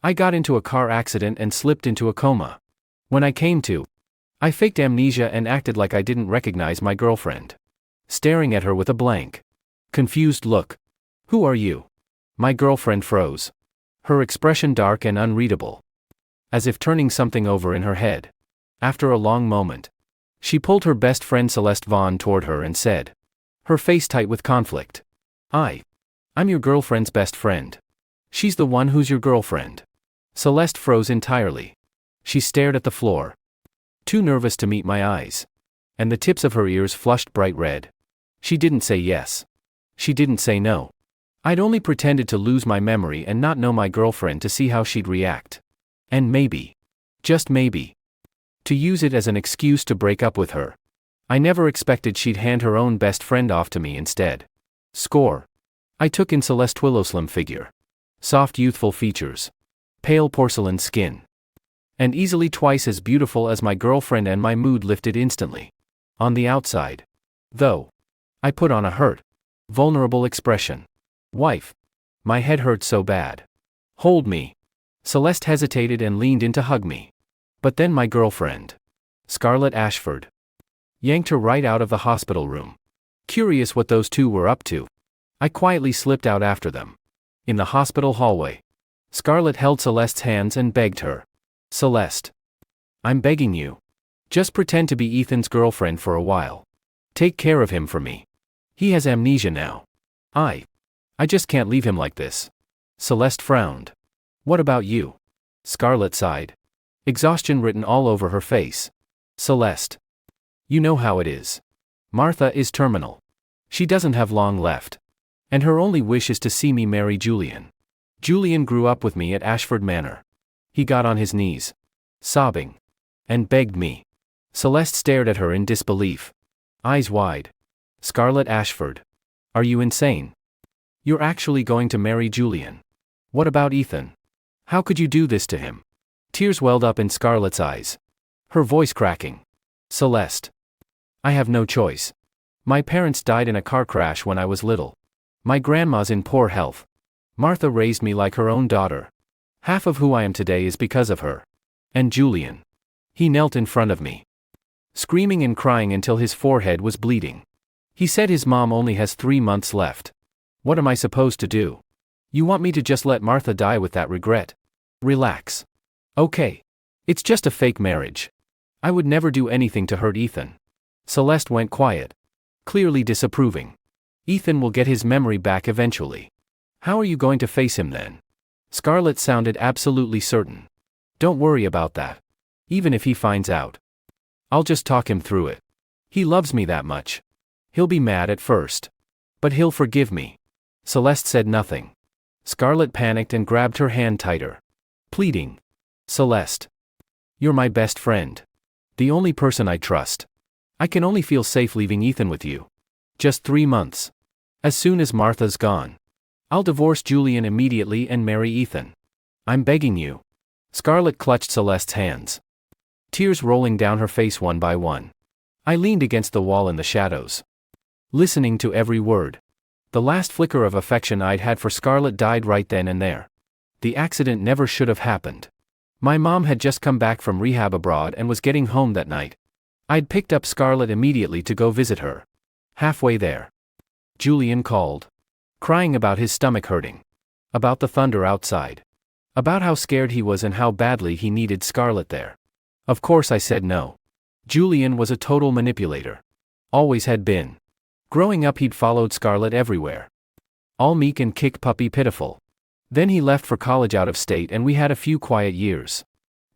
I got into a car accident and slipped into a coma. When I came to, I faked amnesia and acted like I didn't recognize my girlfriend. Staring at her with a blank, confused look. Who are you? My girlfriend froze. Her expression dark and unreadable, as if turning something over in her head. After a long moment, she pulled her best friend Celeste Vaughn toward her and said, her face tight with conflict, I'm your girlfriend's best friend. She's the one who's your girlfriend. Celeste froze entirely. She stared at the floor, too nervous to meet my eyes, and the tips of her ears flushed bright red. She didn't say yes. She didn't say no. I'd only pretended to lose my memory and not know my girlfriend to see how she'd react. And maybe, just maybe, to use it as an excuse to break up with her. I never expected she'd hand her own best friend off to me instead. Score. I took in Celeste Willowslim figure. Soft youthful features. Pale porcelain skin. And easily twice as beautiful as my girlfriend, and my mood lifted instantly. On the outside, though, I put on a hurt, vulnerable expression. Wife. My head hurt so bad. Hold me. Celeste hesitated and leaned in to hug me. But then my girlfriend, Scarlett Ashford, yanked her right out of the hospital room. Curious what those two were up to, I quietly slipped out after them. In the hospital hallway, Scarlett held Celeste's hands and begged her. Celeste, I'm begging you. Just pretend to be Ethan's girlfriend for a while. Take care of him for me. He has amnesia now. I just can't leave him like this. Celeste frowned. What about you? Scarlett sighed. Exhaustion written all over her face. Celeste, you know how it is. Martha is terminal. She doesn't have long left. And her only wish is to see me marry Julian. Julian grew up with me at Ashford Manor. He got on his knees, sobbing, and begged me. Celeste stared at her in disbelief, eyes wide. Scarlett Ashford, are you insane? You're actually going to marry Julian? What about Ethan? How could you do this to him? Tears welled up in Scarlett's eyes, her voice cracking. Celeste, I have no choice. My parents died in a car crash when I was little. My grandma's in poor health. Martha raised me like her own daughter. Half of who I am today is because of her. And Julian. He knelt in front of me, screaming and crying until his forehead was bleeding. He said his mom only has 3 months left. What am I supposed to do? You want me to just let Martha die with that regret? Relax. Okay. It's just a fake marriage. I would never do anything to hurt Ethan. Celeste went quiet, clearly disapproving. Ethan will get his memory back eventually. How are you going to face him then? Scarlett sounded absolutely certain. Don't worry about that. Even if he finds out, I'll just talk him through it. He loves me that much. He'll be mad at first, but he'll forgive me. Celeste said nothing. Scarlett panicked and grabbed her hand tighter, pleading. Celeste, you're my best friend. The only person I trust. I can only feel safe leaving Ethan with you. Just 3 months. As soon as Martha's gone, I'll divorce Julian immediately and marry Ethan. I'm begging you. Scarlett clutched Celeste's hands, tears rolling down her face one by one. I leaned against the wall in the shadows, listening to every word. The last flicker of affection I'd had for Scarlett died right then and there. The accident never should have happened. My mom had just come back from rehab abroad and was getting home that night. I'd picked up Scarlett immediately to go visit her. Halfway there, Julian called, crying about his stomach hurting, about the thunder outside, about how scared he was and how badly he needed Scarlett there. Of course I said no. Julian was a total manipulator. Always had been. Growing up he'd followed Scarlett everywhere. All meek and kick puppy pitiful. Then he left for college out of state and we had a few quiet years.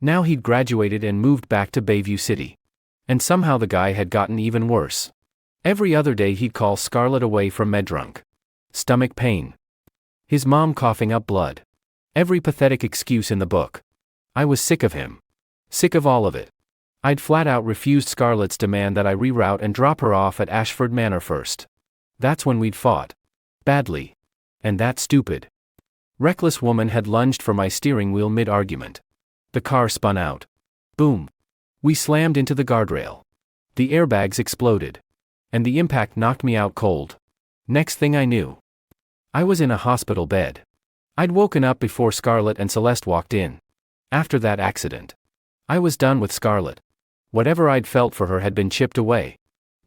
Now he'd graduated and moved back to Bayview City. And somehow the guy had gotten even worse. Every other day he'd call Scarlett away from medrunk. Stomach pain. His mom coughing up blood. Every pathetic excuse in the book. I was sick of him. Sick of all of it. I'd flat out refused Scarlett's demand that I reroute and drop her off at Ashford Manor first. That's when we'd fought. Badly. And that stupid, reckless woman had lunged for my steering wheel mid-argument. The car spun out. Boom. We slammed into the guardrail. The airbags exploded. And the impact knocked me out cold. Next thing I knew, I was in a hospital bed. I'd woken up before Scarlett and Celeste walked in. After that accident, I was done with Scarlett. Whatever I'd felt for her had been chipped away.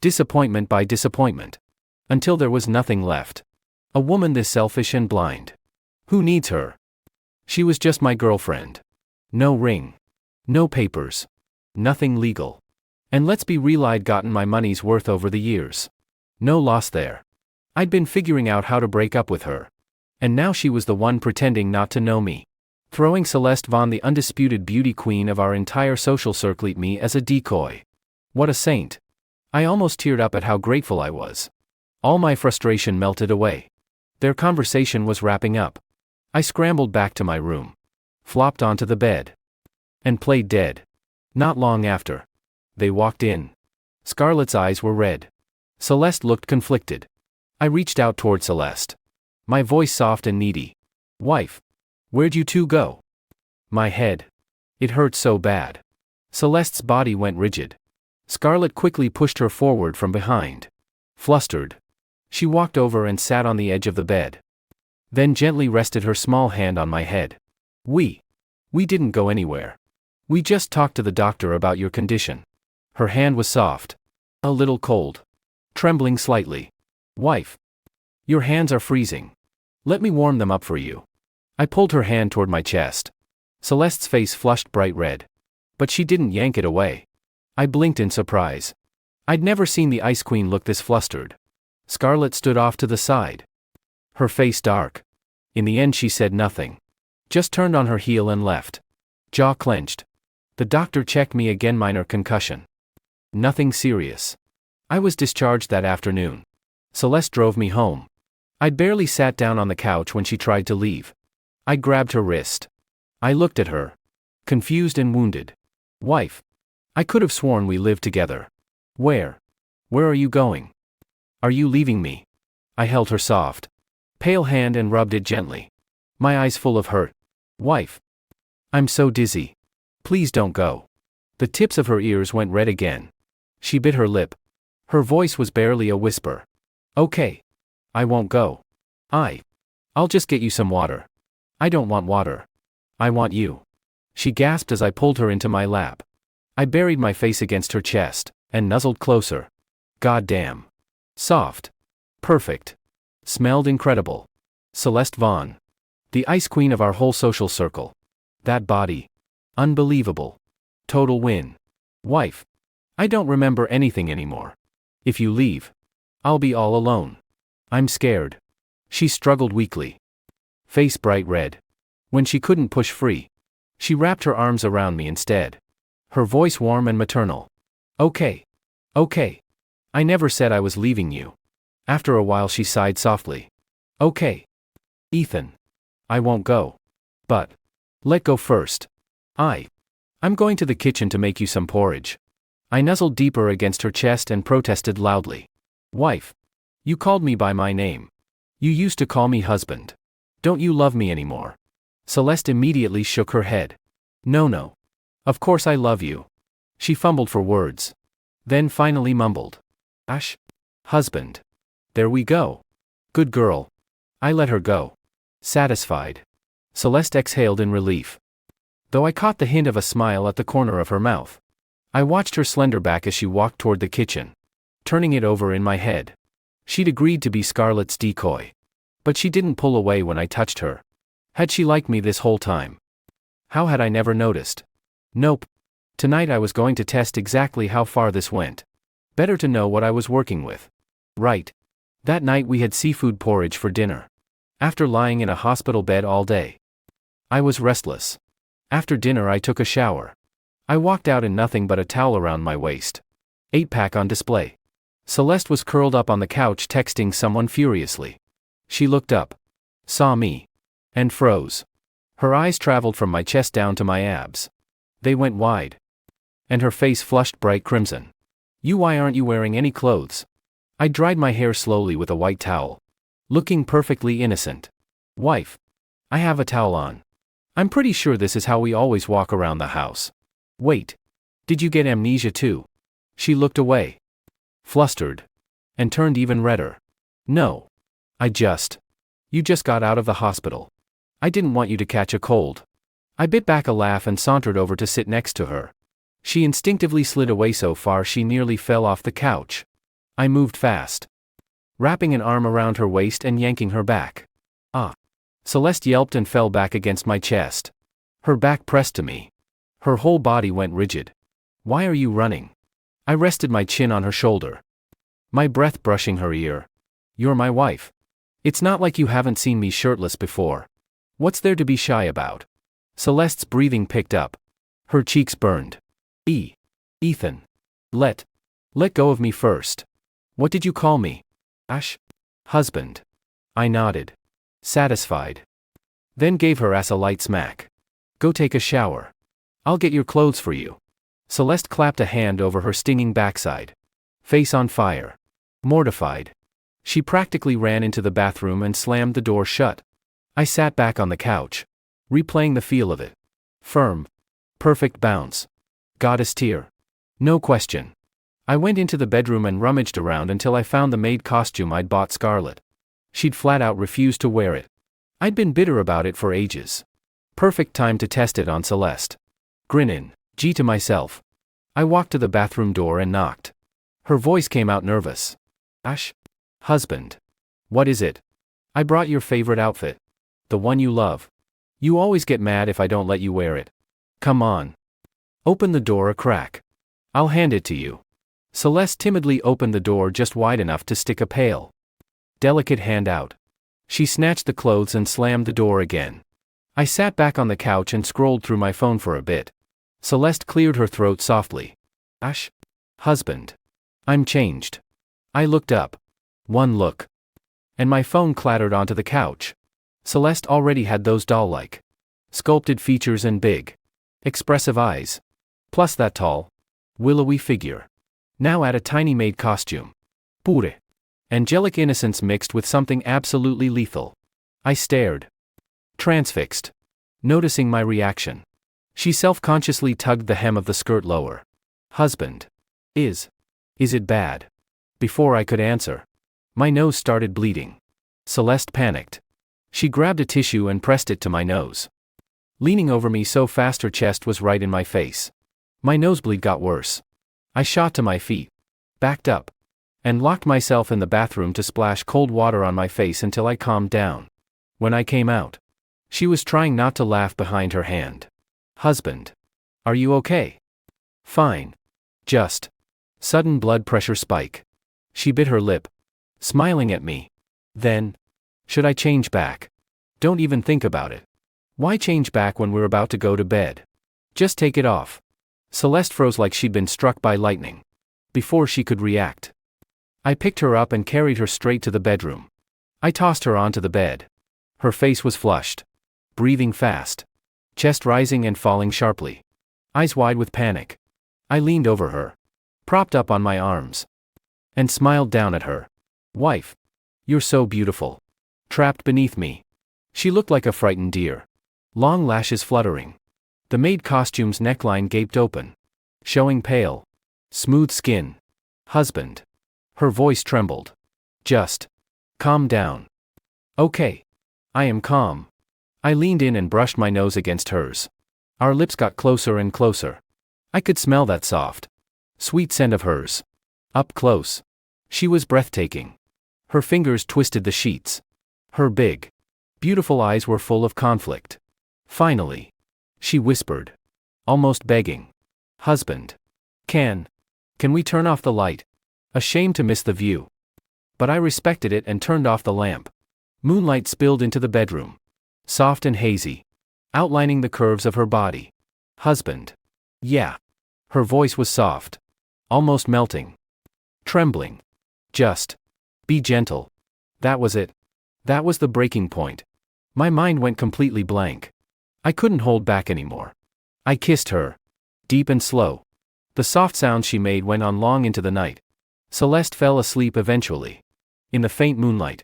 Disappointment by disappointment. Until there was nothing left. A woman this selfish and blind. Who needs her? She was just my girlfriend. No ring. No papers. Nothing legal. And let's be real, I'd gotten my money's worth over the years. No loss there. I'd been figuring out how to break up with her. And now she was the one pretending not to know me. Throwing Celeste Vaughn, the undisputed beauty queen of our entire social circle, at me as a decoy. What a saint. I almost teared up at how grateful I was. All my frustration melted away. Their conversation was wrapping up. I scrambled back to my room. Flopped onto the bed. And played dead. Not long after. They walked in. Scarlett's eyes were red. Celeste looked conflicted. I reached out toward Celeste. My voice soft and needy. Wife. Where'd you two go? My head. It hurt so bad. Celeste's body went rigid. Scarlett quickly pushed her forward from behind. Flustered. She walked over and sat on the edge of the bed. Then gently rested her small hand on my head. We didn't go anywhere. We just talked to the doctor about your condition. Her hand was soft. A little cold. Trembling slightly. Wife. Your hands are freezing. Let me warm them up for you. I pulled her hand toward my chest. Celeste's face flushed bright red. But she didn't yank it away. I blinked in surprise. I'd never seen the Ice Queen look this flustered. Scarlett stood off to the side. Her face dark. In the end she said nothing. Just turned on her heel and left. Jaw clenched. The doctor checked me again, minor concussion. Nothing serious. I was discharged that afternoon. Celeste drove me home. I'd barely sat down on the couch when she tried to leave. I grabbed her wrist. I looked at her. Confused and wounded. Wife. I could have sworn we lived together. Where are you going? Are you leaving me? I held her soft, pale hand and rubbed it gently. My eyes full of hurt. Wife. I'm so dizzy. Please don't go. The tips of her ears went red again. She bit her lip. Her voice was barely a whisper. Okay. I won't go. I'll just get you some water. I don't want water. I want you. She gasped as I pulled her into my lap. I buried my face against her chest and nuzzled closer. Goddamn. Soft. Perfect. Smelled incredible. Celeste Vaughn. The Ice Queen of our whole social circle. That body. Unbelievable. Total win. Wife. I don't remember anything anymore. If you leave, I'll be all alone. I'm scared. She struggled weakly. Face bright red. When she couldn't push free, she wrapped her arms around me instead. Her voice warm and maternal. Okay. I never said I was leaving you. After a while she sighed softly. Okay. Ethan. I won't go. But. Let go first. I'm going to the kitchen to make you some porridge. I nuzzled deeper against her chest and protested loudly. Wife. You called me by my name. You used to call me husband. Don't you love me anymore? Celeste immediately shook her head. No. Of course I love you. She fumbled for words. Then finally mumbled. Ash. Husband. There we go. Good girl. I let her go. Satisfied. Celeste exhaled in relief. Though I caught the hint of a smile at the corner of her mouth. I watched her slender back as she walked toward the kitchen, turning it over in my head. She'd agreed to be Scarlett's decoy. But she didn't pull away when I touched her. Had she liked me this whole time? How had I never noticed? Nope. Tonight I was going to test exactly how far this went. Better to know what I was working with. Right. That night we had seafood porridge for dinner. After lying in a hospital bed all day. I was restless. After dinner I took a shower. I walked out in nothing but a towel around my waist. 8-pack on display. Celeste was curled up on the couch texting someone furiously. She looked up. Saw me. And froze. Her eyes traveled from my chest down to my abs. They went wide. And her face flushed bright crimson. Why aren't you wearing any clothes? I dried my hair slowly with a white towel. Looking perfectly innocent. Wife. I have a towel on. I'm pretty sure this is how we always walk around the house. Wait. Did you get amnesia too? She looked away. Flustered. And turned even redder. No. You just got out of the hospital. I didn't want you to catch a cold. I bit back a laugh and sauntered over to sit next to her. She instinctively slid away so far she nearly fell off the couch. I moved fast, wrapping an arm around her waist and yanking her back. Ah! Celeste yelped and fell back against my chest. Her back pressed to me. Her whole body went rigid. Why are you running? I rested my chin on her shoulder, my breath brushing her ear. You're my wife. It's not like you haven't seen me shirtless before. What's there to be shy about? Celeste's breathing picked up. Her cheeks burned. Ethan. Let go of me first. What did you call me? Ash? Husband. I nodded, satisfied. Then gave her ass a light smack. Go take a shower. I'll get your clothes for you. Celeste clapped a hand over her stinging backside. Face on fire. Mortified. She practically ran into the bathroom and slammed the door shut. I sat back on the couch, replaying the feel of it. Firm. Perfect bounce. Goddess tier. No question. I went into the bedroom and rummaged around until I found the maid costume I'd bought Scarlett. She'd flat out refused to wear it. I'd been bitter about it for ages. Perfect time to test it on Celeste. Grinning, gee to myself. I walked to the bathroom door and knocked. Her voice came out nervous. Ash? Husband. What is it? I brought your favorite outfit. The one you love. You always get mad if I don't let you wear it. Come on. Open the door a crack. I'll hand it to you. Celeste timidly opened the door just wide enough to stick a pale, delicate hand out. She snatched the clothes and slammed the door again. I sat back on the couch and scrolled through my phone for a bit. Celeste cleared her throat softly. Ash? Husband. I'm changed. I looked up. One look. And my phone clattered onto the couch. Celeste already had those doll-like, sculpted features and big, expressive eyes. Plus that tall, willowy figure. Now add a tiny maid costume. Pure. Angelic innocence mixed with something absolutely lethal. I stared, transfixed, noticing my reaction. She self-consciously tugged the hem of the skirt lower. Husband. Is it bad? Before I could answer, my nose started bleeding. Celeste panicked. She grabbed a tissue and pressed it to my nose, leaning over me so fast her chest was right in my face. My nosebleed got worse. I shot to my feet, backed up, and locked myself in the bathroom to splash cold water on my face until I calmed down. When I came out, she was trying not to laugh behind her hand. Husband. Are you okay? Fine. Just. Sudden blood pressure spike. She bit her lip, smiling at me. Then. Should I change back? Don't even think about it. Why change back when we're about to go to bed? Just take it off. Celeste froze like she'd been struck by lightning. Before she could react, I picked her up and carried her straight to the bedroom. I tossed her onto the bed. Her face was flushed, breathing fast, chest rising and falling sharply, eyes wide with panic. I leaned over her, propped up on my arms, and smiled down at her. Wife, you're so beautiful. Trapped beneath me. She looked like a frightened deer, long lashes fluttering. The maid costume's neckline gaped open, showing pale, smooth skin. Husband. Her voice trembled. Just. Calm down. Okay. I am calm. I leaned in and brushed my nose against hers. Our lips got closer and closer. I could smell that soft, sweet scent of hers. Up close. She was breathtaking. Her fingers twisted the sheets. Her big, beautiful eyes were full of conflict. Finally, she whispered, almost begging. Husband. Can we turn off the light? Ashamed to miss the view. But I respected it and turned off the lamp. Moonlight spilled into the bedroom, soft and hazy, outlining the curves of her body. Husband. Yeah. Her voice was soft, almost melting. Trembling. Just. Be gentle. That was it. That was the breaking point. My mind went completely blank. I couldn't hold back anymore. I kissed her. Deep and slow. The soft sounds she made went on long into the night. Celeste fell asleep eventually. In the faint moonlight.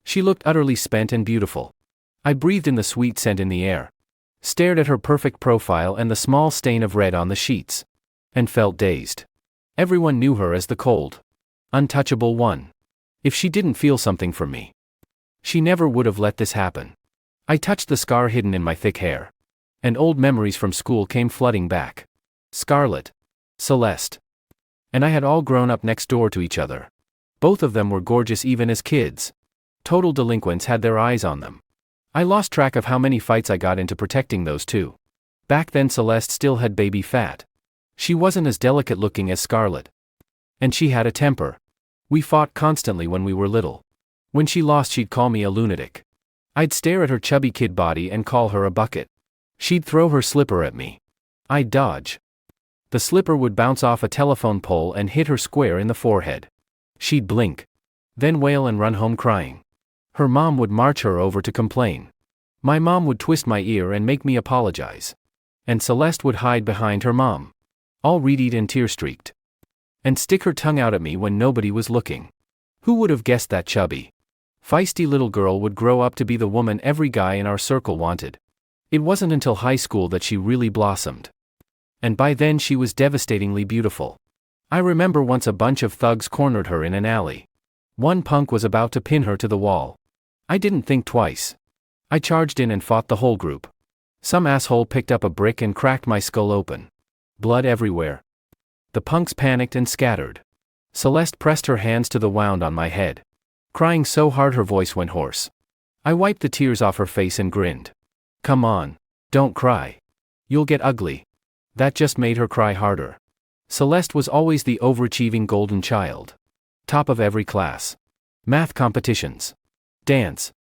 She looked utterly spent and beautiful. I breathed in the sweet scent in the air, stared at her perfect profile and the small stain of red on the sheets, and felt dazed. Everyone knew her as the cold, untouchable one. If she didn't feel something for me, she never would have let this happen. I touched the scar hidden in my thick hair. And old memories from school came flooding back. Scarlett. Celeste. And I had all grown up next door to each other. Both of them were gorgeous even as kids. Total delinquents had their eyes on them. I lost track of how many fights I got into protecting those two. Back then Celeste still had baby fat. She wasn't as delicate looking as Scarlett. And she had a temper. We fought constantly when we were little. When she lost she'd call me a lunatic. I'd stare at her chubby kid body and call her a bucket. She'd throw her slipper at me. I'd dodge. The slipper would bounce off a telephone pole and hit her square in the forehead. She'd blink. Then wail and run home crying. Her mom would march her over to complain. My mom would twist my ear and make me apologize. And Celeste would hide behind her mom. All red-eyed and tear-streaked. And stick her tongue out at me when nobody was looking. Who would have guessed that chubby, feisty little girl would grow up to be the woman every guy in our circle wanted? It wasn't until high school that she really blossomed. And by then she was devastatingly beautiful. I remember once a bunch of thugs cornered her in an alley. One punk was about to pin her to the wall. I didn't think twice. I charged in and fought the whole group. Some asshole picked up a brick and cracked my skull open. Blood everywhere. The punks panicked and scattered. Celeste pressed her hands to the wound on my head. Crying so hard her voice went hoarse. I wiped the tears off her face and grinned. Come on, don't cry. You'll get ugly. That just made her cry harder. Celeste was always the overachieving golden child. Top of every class. Math competitions. Dance.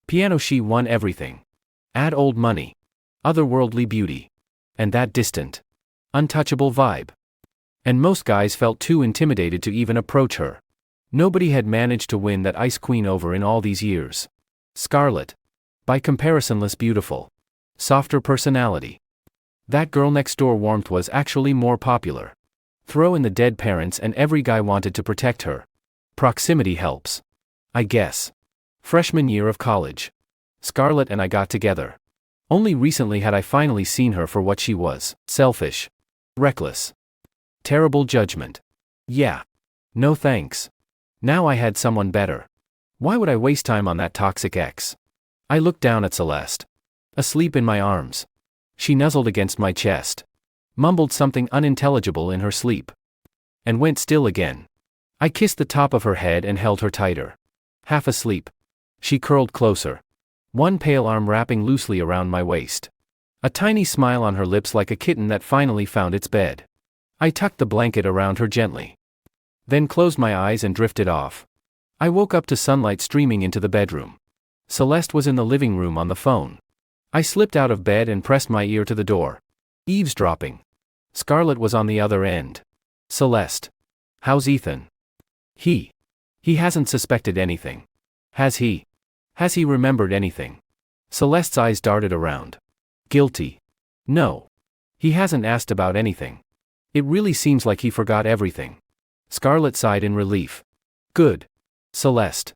Piano, she won everything. Add old money. Otherworldly beauty. And that distant, untouchable vibe. And most guys felt too intimidated to even approach her. Nobody had managed to win that ice queen over in all these years. Scarlett. By comparison less beautiful. Softer personality. That girl next door warmth was actually more popular. Throw in the dead parents and every guy wanted to protect her. Proximity helps. I guess. Freshman year of college. Scarlett and I got together. Only recently had I finally seen her for what she was. Selfish. Reckless. Terrible judgment. Yeah. No thanks. Now I had someone better. Why would I waste time on that toxic ex? I looked down at Celeste. Asleep in my arms. She nuzzled against my chest. Mumbled something unintelligible in her sleep. And went still again. I kissed the top of her head and held her tighter. Half asleep. She curled closer. One pale arm wrapping loosely around my waist. A tiny smile on her lips like a kitten that finally found its bed. I tucked the blanket around her gently. Then closed my eyes and drifted off. I woke up to sunlight streaming into the bedroom. Celeste was in the living room on the phone. I slipped out of bed and pressed my ear to the door. Eavesdropping. Scarlett was on the other end. Celeste. How's Ethan? He hasn't suspected anything. Has he? Has he remembered anything? Celeste's eyes darted around. Guilty. No. He hasn't asked about anything. It really seems like he forgot everything. Scarlett sighed in relief. Good. Celeste.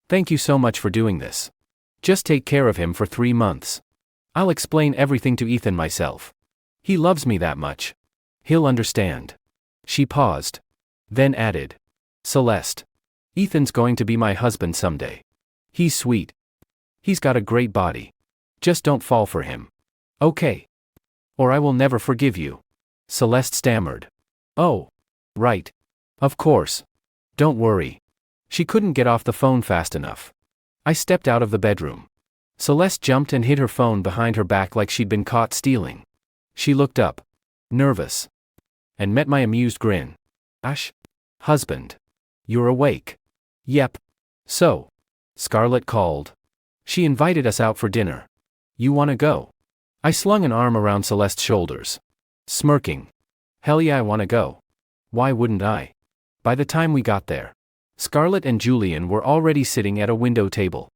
Thank you so much for doing this. Just take care of him for 3 months. I'll explain everything to Ethan myself. He loves me that much. He'll understand. She paused. Then added. Celeste. Ethan's going to be my husband someday. He's sweet. He's got a great body. Just don't fall for him. Okay. Or I will never forgive you. Celeste stammered. Oh. Right. Of course. Don't worry. She couldn't get off the phone fast enough. I stepped out of the bedroom. Celeste jumped and hid her phone behind her back like she'd been caught stealing. She looked up. Nervous. And met my amused grin. Ash? Husband. You're awake. Yep. So. Scarlett called. She invited us out for dinner. You wanna go? I slung an arm around Celeste's shoulders. Smirking. Hell yeah, I wanna go. Why wouldn't I? By the time we got there, Scarlett and Julian were already sitting at a window table.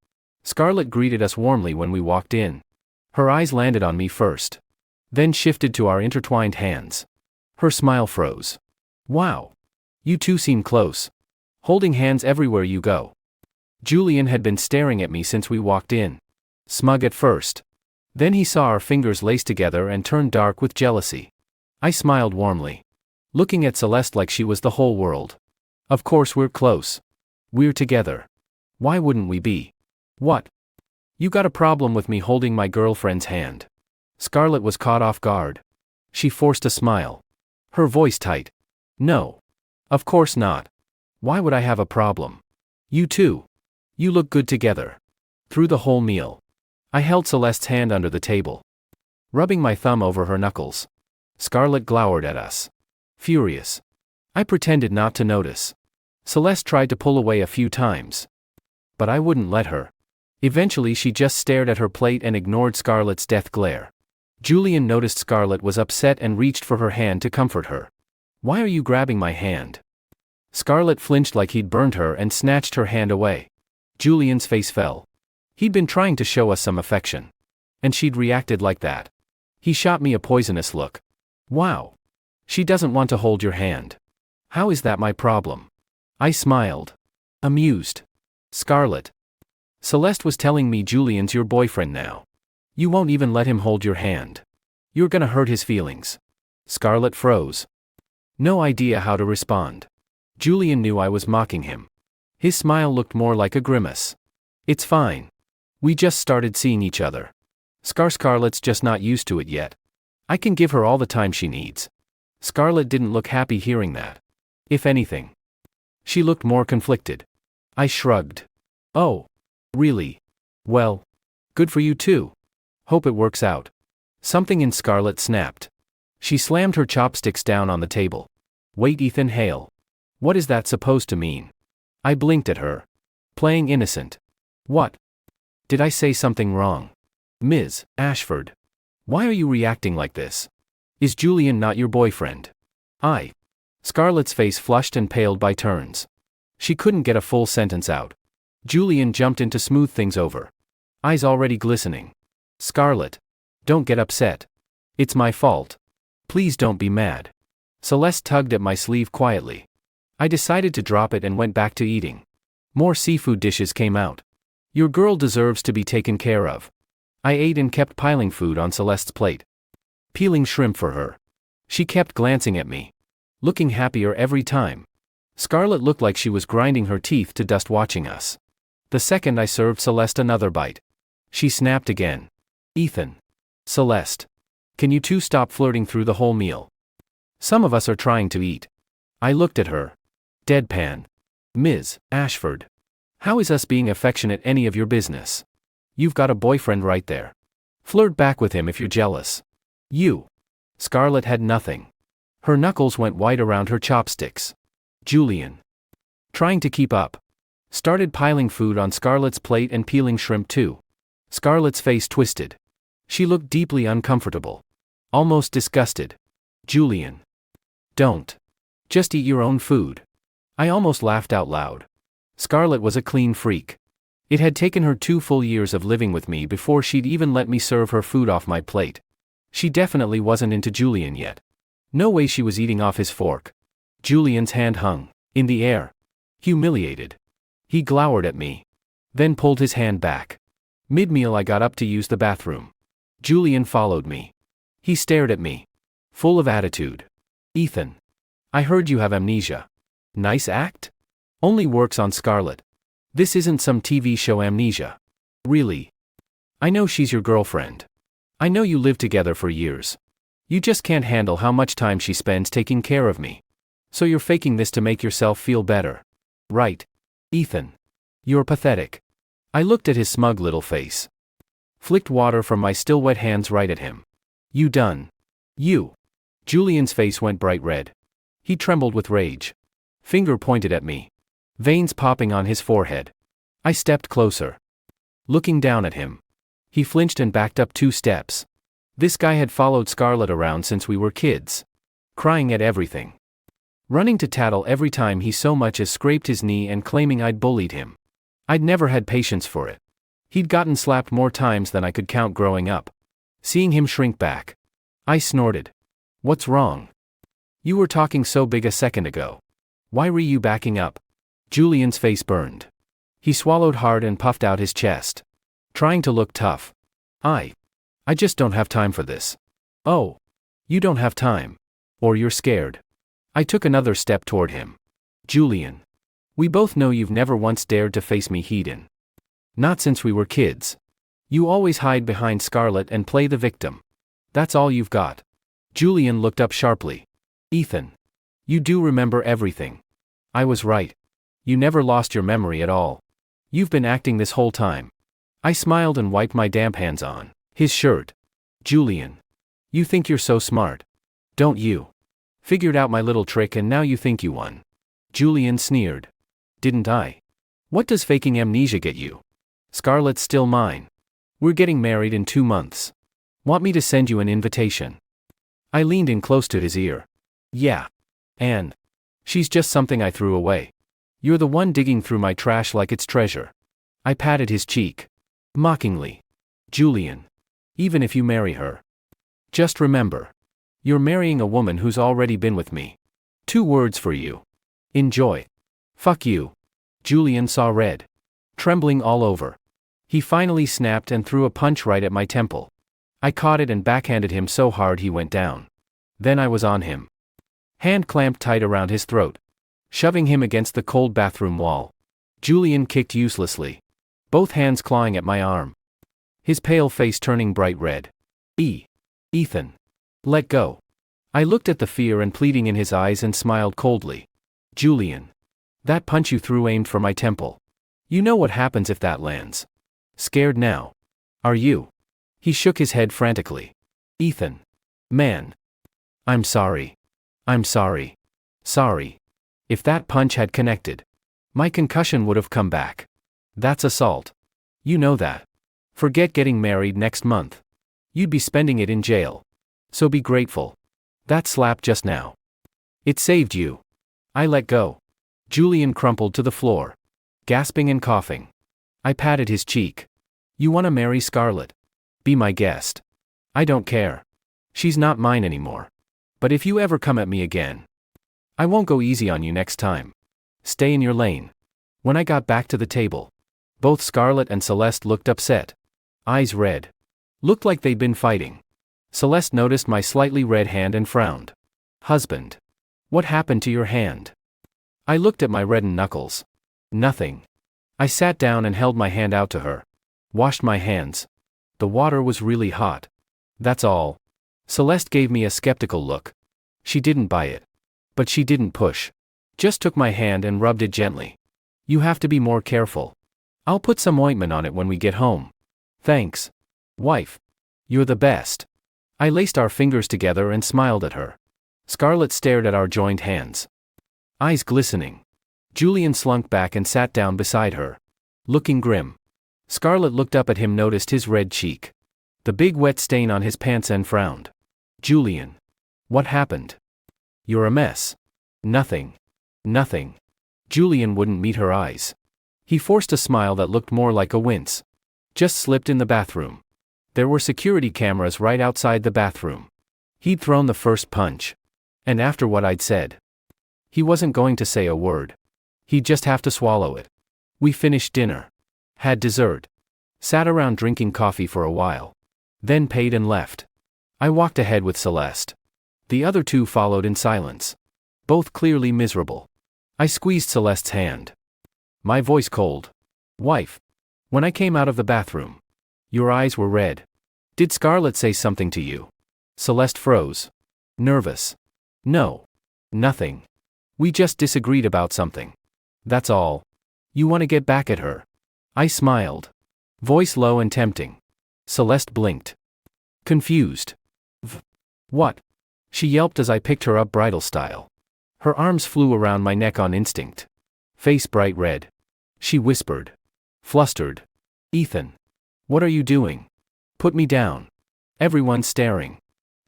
Scarlett greeted us warmly when we walked in. Her eyes landed on me first. Then shifted to our intertwined hands. Her smile froze. Wow. You two seem close. Holding hands everywhere you go. Julian had been staring at me since we walked in. Smug at first. Then he saw our fingers laced together and turned dark with jealousy. I smiled warmly. Looking at Celeste like she was the whole world. Of course we're close. We're together. Why wouldn't we be? What? You got a problem with me holding my girlfriend's hand? Scarlett was caught off guard. She forced a smile. Her voice tight. No. Of course not. Why would I have a problem? You too. You look good together. Through the whole meal, I held Celeste's hand under the table, rubbing my thumb over her knuckles. Scarlett glowered at us, furious. I pretended not to notice. Celeste tried to pull away a few times, but I wouldn't let her. Eventually she just stared at her plate and ignored Scarlett's death glare. Julian noticed Scarlett was upset and reached for her hand to comfort her. Why are you grabbing my hand? Scarlett flinched like he'd burned her and snatched her hand away. Julian's face fell. He'd been trying to show us some affection, and she'd reacted like that. He shot me a poisonous look. Wow. She doesn't want to hold your hand. How is that my problem? I smiled, amused. Scarlett. Celeste was telling me Julian's your boyfriend now. You won't even let him hold your hand. You're gonna hurt his feelings. Scarlett froze. No idea how to respond. Julian knew I was mocking him. His smile looked more like a grimace. It's fine. We just started seeing each other. Scarlett's just not used to it yet. I can give her all the time she needs. Scarlett didn't look happy hearing that. If anything, she looked more conflicted. I shrugged. Oh. Really? Well. Good for you too. Hope it works out. Something in Scarlett snapped. She slammed her chopsticks down on the table. Wait, Ethan Hale. What is that supposed to mean? I blinked at her. Playing innocent. What? Did I say something wrong? Ms. Ashford. Why are you reacting like this? Is Julian not your boyfriend? Scarlett's face flushed and paled by turns. She couldn't get a full sentence out. Julian jumped in to smooth things over. Eyes already glistening. Scarlett. Don't get upset. It's my fault. Please don't be mad. Celeste tugged at my sleeve quietly. I decided to drop it and went back to eating. More seafood dishes came out. Your girl deserves to be taken care of. I ate and kept piling food on Celeste's plate. Peeling shrimp for her. She kept glancing at me, looking happier every time. Scarlett looked like she was grinding her teeth to dust watching us. The second I served Celeste another bite, she snapped again. Ethan. Celeste. Can you two stop flirting through the whole meal? Some of us are trying to eat. I looked at her. Deadpan. Ms. Ashford. How is us being affectionate any of your business? You've got a boyfriend right there. Flirt back with him if you're jealous. You. Scarlett had nothing. Her knuckles went white around her chopsticks. Julian. Trying to keep up. Started piling food on Scarlett's plate and peeling shrimp too. Scarlett's face twisted. She looked deeply uncomfortable. Almost disgusted. Julian. Don't. Just eat your own food. I almost laughed out loud. Scarlett was a clean freak. It had taken her 2 full years of living with me before she'd even let me serve her food off my plate. She definitely wasn't into Julian yet. No way she was eating off his fork. Julian's hand hung in the air. Humiliated. He glowered at me, then pulled his hand back. Mid-meal I got up to use the bathroom. Julian followed me. He stared at me, full of attitude. Ethan. I heard you have amnesia. Nice act? Only works on Scarlett. This isn't some TV show amnesia. Really. I know she's your girlfriend. I know you lived together for years. You just can't handle how much time she spends taking care of me. So you're faking this to make yourself feel better. Right. Ethan. You're pathetic. I looked at his smug little face. Flicked water from my still wet hands right at him. You done. You. Julian's face went bright red. He trembled with rage. Finger pointed at me. Veins popping on his forehead. I stepped closer. Looking down at him. He flinched and backed up 2 steps. This guy had followed Scarlett around since we were kids. Crying at everything. Running to tattle every time he so much as scraped his knee and claiming I'd bullied him. I'd never had patience for it. He'd gotten slapped more times than I could count growing up. Seeing him shrink back. I snorted. What's wrong? You were talking so big a second ago. Why were you backing up? Julian's face burned. He swallowed hard and puffed out his chest. Trying to look tough. I just don't have time for this. Oh. You don't have time. Or you're scared. I took another step toward him. Julian. We both know you've never once dared to face me head-on. Not since we were kids. You always hide behind Scarlett and play the victim. That's all you've got. Julian looked up sharply. Ethan. You do remember everything. I was right. You never lost your memory at all. You've been acting this whole time. I smiled and wiped my damp hands on his shirt. Julian. You think you're so smart. Don't you? Figured out my little trick and now you think you won. Julian sneered. Didn't I? What does faking amnesia get you? Scarlett's still mine. We're getting married in 2 months. Want me to send you an invitation? I leaned in close to his ear. Yeah. And she's just something I threw away. You're the one digging through my trash like it's treasure. I patted his cheek. Mockingly. Julian. Even if you marry her. Just remember. You're marrying a woman who's already been with me. 2 words for you. Enjoy. Fuck you. Julian saw red. Trembling all over. He finally snapped and threw a punch right at my temple. I caught it and backhanded him so hard he went down. Then I was on him. Hand clamped tight around his throat. Shoving him against the cold bathroom wall. Julian kicked uselessly. Both hands clawing at my arm. His pale face turning bright red. Ethan. Let go. I looked at the fear and pleading in his eyes and smiled coldly. Julian. That punch you threw aimed for my temple. You know what happens if that lands. Scared now? Are you? He shook his head frantically. Ethan. Man. I'm sorry. I'm sorry. Sorry. If that punch had connected, my concussion would have come back. That's assault. You know that. Forget getting married next month. You'd be spending it in jail. So be grateful. That slap just now. It saved you. I let go. Julian crumpled to the floor. Gasping and coughing. I patted his cheek. You want to marry Scarlett? Be my guest. I don't care. She's not mine anymore. But if you ever come at me again, I won't go easy on you next time. Stay in your lane. When I got back to the table, both Scarlett and Celeste looked upset. Eyes red. Looked like they'd been fighting. Celeste noticed my slightly red hand and frowned. Husband. What happened to your hand? I looked at my reddened knuckles. Nothing. I sat down and held my hand out to her. Washed my hands. The water was really hot. That's all. Celeste gave me a skeptical look. She didn't buy it. But she didn't push. Just took my hand and rubbed it gently. You have to be more careful. I'll put some ointment on it when we get home. Thanks. Wife. You're the best. I laced our fingers together and smiled at her. Scarlett stared at our joined hands. Eyes glistening. Julian slunk back and sat down beside her. Looking grim. Scarlett looked up at him, noticed his red cheek. The big wet stain on his pants and frowned. Julian. What happened? You're a mess. Nothing. Nothing. Julian wouldn't meet her eyes. He forced a smile that looked more like a wince. Just slipped in the bathroom. There were security cameras right outside the bathroom. He'd thrown the first punch. And after what I'd said, he wasn't going to say a word. He'd just have to swallow it. We finished dinner. Had dessert. Sat around drinking coffee for a while. Then paid and left. I walked ahead with Celeste. The other 2 followed in silence. Both clearly miserable. I squeezed Celeste's hand. My voice cold. Wife. When I came out of the bathroom, your eyes were red. Did Scarlett say something to you? Celeste froze. Nervous. No. Nothing. We just disagreed about something. That's all. You want to get back at her? I smiled. Voice low and tempting. Celeste blinked. Confused. What? She yelped as I picked her up bridal style. Her arms flew around my neck on instinct. Face bright red. She whispered. Flustered. Ethan. What are you doing? Put me down. Everyone staring.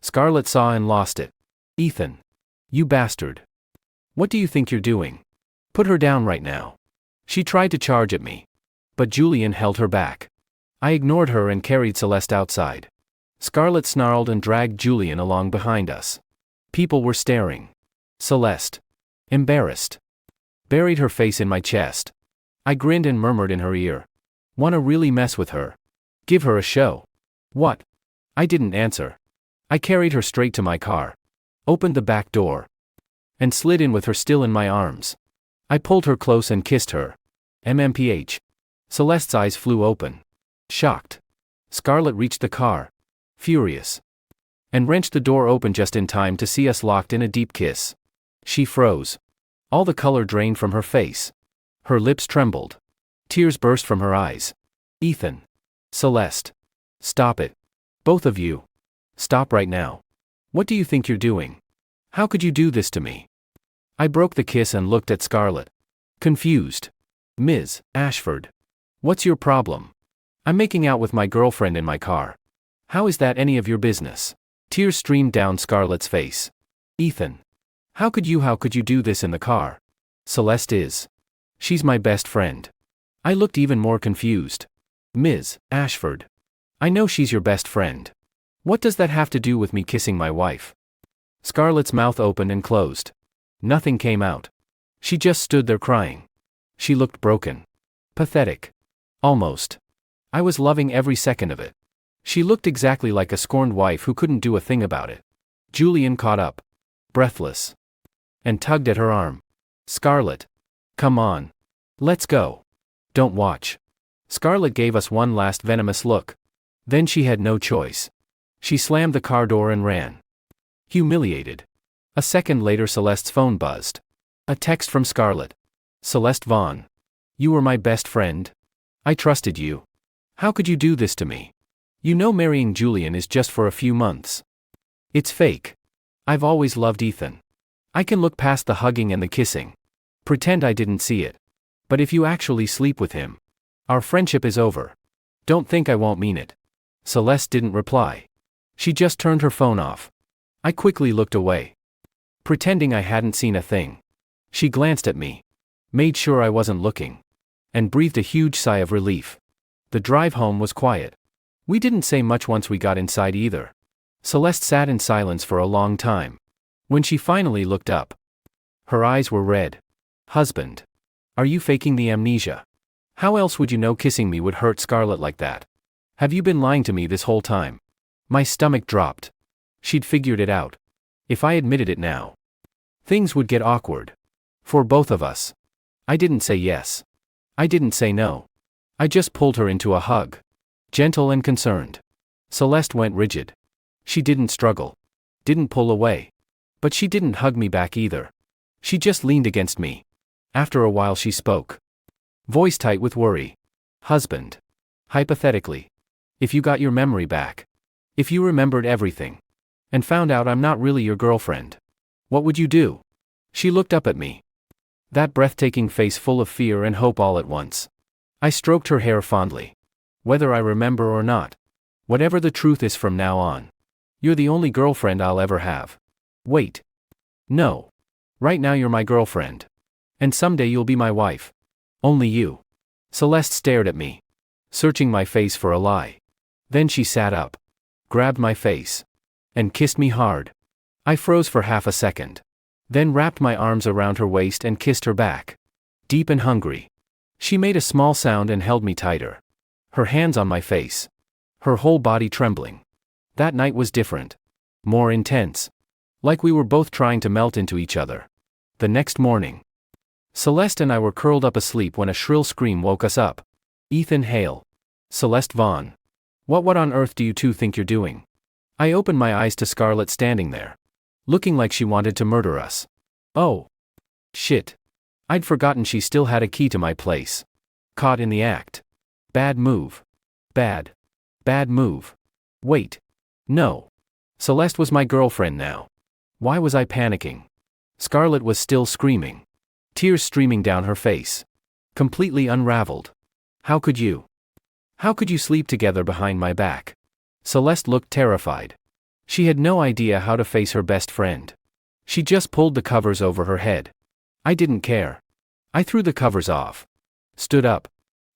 Scarlett saw and lost it. Ethan. You bastard. What do you think you're doing? Put her down right now. She tried to charge at me. But Julian held her back. I ignored her and carried Celeste outside. Scarlett snarled and dragged Julian along behind us. People were staring. Celeste. Embarrassed. Buried her face in my chest. I grinned and murmured in her ear. Wanna really mess with her? Give her a show. What? I didn't answer. I carried her straight to my car. Opened the back door. And slid in with her still in my arms. I pulled her close and kissed her. MMPH. Celeste's eyes flew open. Shocked. Scarlett reached the car, furious, and wrenched the door open just in time to see us locked in a deep kiss. She froze. All the color drained from her face. Her lips trembled. Tears burst from her eyes. Ethan. Celeste. Stop it. Both of you. Stop right now. What do you think you're doing? How could you do this to me? I broke the kiss and looked at Scarlett. Confused. Ms. Ashford. What's your problem? I'm making out with my girlfriend in my car. How is that any of your business? Tears streamed down Scarlett's face. Ethan. How could you do this in the car? Celeste is. She's my best friend. I looked even more confused. Ms. Ashford. I know she's your best friend. What does that have to do with me kissing my wife? Scarlett's mouth opened and closed. Nothing came out. She just stood there crying. She looked broken. Pathetic. Almost. I was loving every second of it. She looked exactly like a scorned wife who couldn't do a thing about it. Julian caught up, breathless, and tugged at her arm. Scarlett. Come on. Let's go. Don't watch. Scarlett gave us one last venomous look. Then she had no choice. She slammed the car door and ran. Humiliated. A second later Celeste's phone buzzed. A text from Scarlett. Celeste Vaughn. You were my best friend. I trusted you. How could you do this to me? You know marrying Julian is just for a few months. It's fake. I've always loved Ethan. I can look past the hugging and the kissing. Pretend I didn't see it. But if you actually sleep with him, our friendship is over. Don't think I won't mean it. Celeste didn't reply. She just turned her phone off. I quickly looked away, pretending I hadn't seen a thing. She glanced at me, made sure I wasn't looking, and breathed a huge sigh of relief. The drive home was quiet. We didn't say much once we got inside either. Celeste sat in silence for a long time. When she finally looked up, her eyes were red. Husband. Are you faking the amnesia? How else would you know kissing me would hurt Scarlett like that? Have you been lying to me this whole time? My stomach dropped. She'd figured it out. If I admitted it now, things would get awkward. For both of us. I didn't say yes. I didn't say no. I just pulled her into a hug. Gentle and concerned. Celeste went rigid. She didn't struggle. Didn't pull away. But she didn't hug me back either. She just leaned against me. After a while she spoke. Voice tight with worry. Husband. Hypothetically. If you got your memory back. If you remembered everything. And found out I'm not really your girlfriend. What would you do? She looked up at me. That breathtaking face full of fear and hope all at once. I stroked her hair fondly. Whether I remember or not. Whatever the truth is from now on. You're the only girlfriend I'll ever have. Wait. No. Right now you're my girlfriend. And someday you'll be my wife. Only you. Celeste stared at me, searching my face for a lie. Then she sat up, grabbed my face, and kissed me hard. I froze for half a second. Then wrapped my arms around her waist and kissed her back. Deep and hungry. She made a small sound and held me tighter. Her hands on my face. Her whole body trembling. That night was different. More intense. Like we were both trying to melt into each other. The next morning, Celeste and I were curled up asleep when a shrill scream woke us up. Ethan Hale. Celeste Vaughn. What on earth do you two think you're doing? I opened my eyes to Scarlett standing there, looking like she wanted to murder us. Oh. Shit. I'd forgotten she still had a key to my place. Caught in the act. Bad move. Bad move. Wait. No. Celeste was my girlfriend now. Why was I panicking? Scarlett was still screaming. Tears streaming down her face. Completely unraveled. How could you sleep together behind my back? Celeste looked terrified. She had no idea how to face her best friend. She just pulled the covers over her head. I didn't care. I threw the covers off, stood up,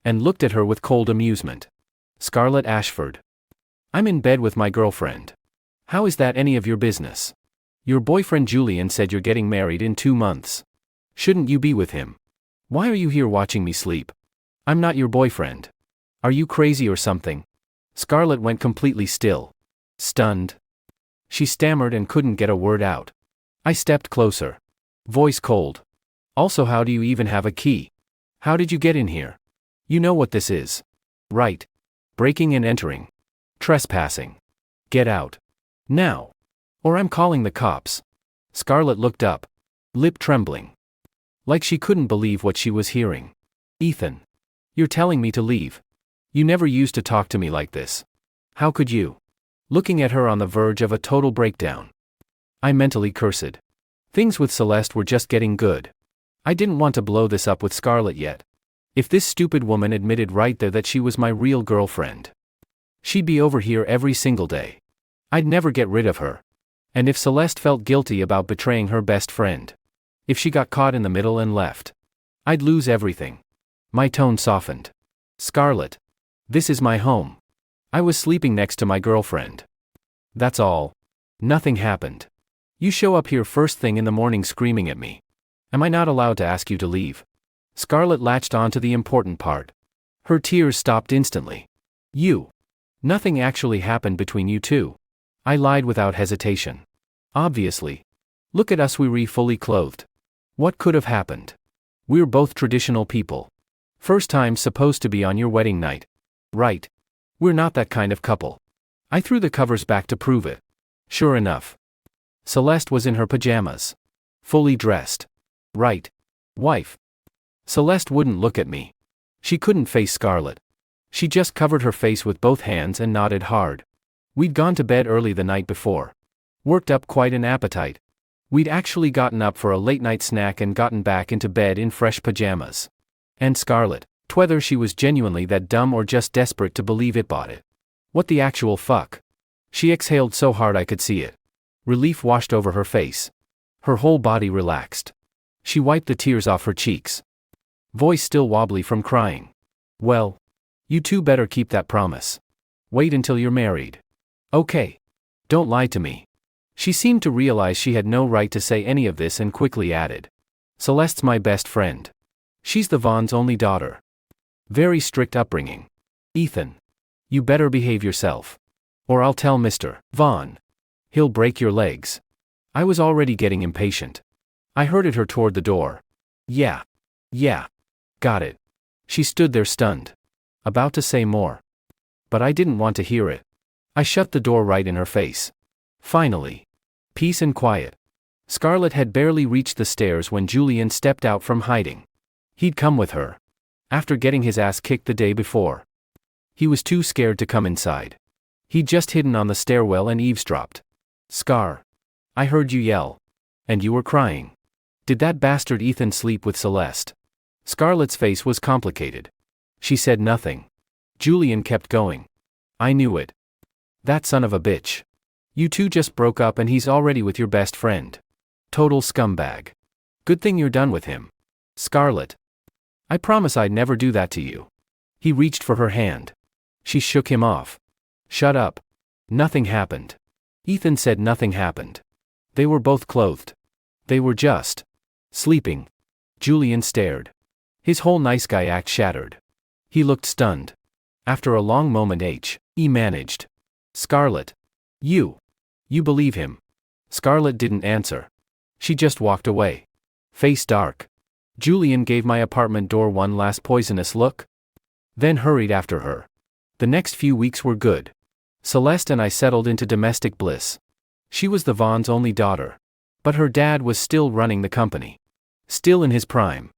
and looked at her with cold amusement. Scarlett Ashford. I'm in bed with my girlfriend. How is that any of your business? Your boyfriend Julian said you're getting married in 2 months. Shouldn't you be with him? Why are you here watching me sleep? I'm not your boyfriend. Are you crazy or something? Scarlett went completely still. Stunned. She stammered and couldn't get a word out. I stepped closer. Voice cold. Also, how do you even have a key? How did you get in here? You know what this is. Right. Breaking and entering. Trespassing. Get out. Now. Or I'm calling the cops. Scarlett looked up, lip trembling. Like she couldn't believe what she was hearing. Ethan. You're telling me to leave. You never used to talk to me like this. How could you? Looking at her on the verge of a total breakdown. I mentally cursed. Things with Celeste were just getting good. I didn't want to blow this up with Scarlett yet. If this stupid woman admitted right there that she was my real girlfriend, she'd be over here every single day. I'd never get rid of her. And if Celeste felt guilty about betraying her best friend, if she got caught in the middle and left, I'd lose everything. My tone softened. Scarlett. This is my home. I was sleeping next to my girlfriend. That's all. Nothing happened. You show up here first thing in the morning screaming at me. Am I not allowed to ask you to leave? Scarlett latched on to the important part. Her tears stopped instantly. You. Nothing actually happened between you two. I lied without hesitation. Obviously. Look at us, we were fully clothed. What could have happened? We're both traditional people. First time supposed to be on your wedding night. Right. We're not that kind of couple. I threw the covers back to prove it. Sure enough. Celeste was in her pajamas. Fully dressed. Right. Wife. Celeste wouldn't look at me. She couldn't face Scarlett. She just covered her face with both hands and nodded hard. We'd gone to bed early the night before. Worked up quite an appetite. We'd actually gotten up for a late-night snack and gotten back into bed in fresh pajamas. And Scarlett, whether she was genuinely that dumb or just desperate to believe it, bought it. What the actual fuck? She exhaled so hard I could see it. Relief washed over her face. Her whole body relaxed. She wiped the tears off her cheeks. Voice still wobbly from crying. Well, you two better keep that promise. Wait until you're married. Okay. Don't lie to me. She seemed to realize she had no right to say any of this and quickly added. Celeste's my best friend. She's the Vaughn's only daughter. Very strict upbringing. Ethan. You better behave yourself. Or I'll tell Mr. Vaughn. He'll break your legs. I was already getting impatient. I herded her toward the door. Yeah. Got it. She stood there stunned. About to say more. But I didn't want to hear it. I shut the door right in her face. Finally. Peace and quiet. Scarlett had barely reached the stairs when Julian stepped out from hiding. He'd come with her. After getting his ass kicked the day before. He was too scared to come inside. He'd just hidden on the stairwell and eavesdropped. Scar. I heard you yell. And you were crying. Did that bastard Ethan sleep with Celeste? Scarlett's face was complicated. She said nothing. Julian kept going. I knew it. That son of a bitch. You two just broke up and he's already with your best friend. Total scumbag. Good thing you're done with him. Scarlett. I promise I'd never do that to you. He reached for her hand. She shook him off. Shut up. Nothing happened. Ethan said nothing happened. They were both clothed. They were just sleeping. Julian stared. His whole nice guy act shattered. He looked stunned. After a long moment he managed. Scarlett. You believe him? Scarlett didn't answer. She just walked away. Face dark. Julian gave my apartment door one last poisonous look. Then hurried after her. The next few weeks were good. Celeste and I settled into domestic bliss. She was the Vaughn's only daughter. But her dad was still running the company. Still in his prime.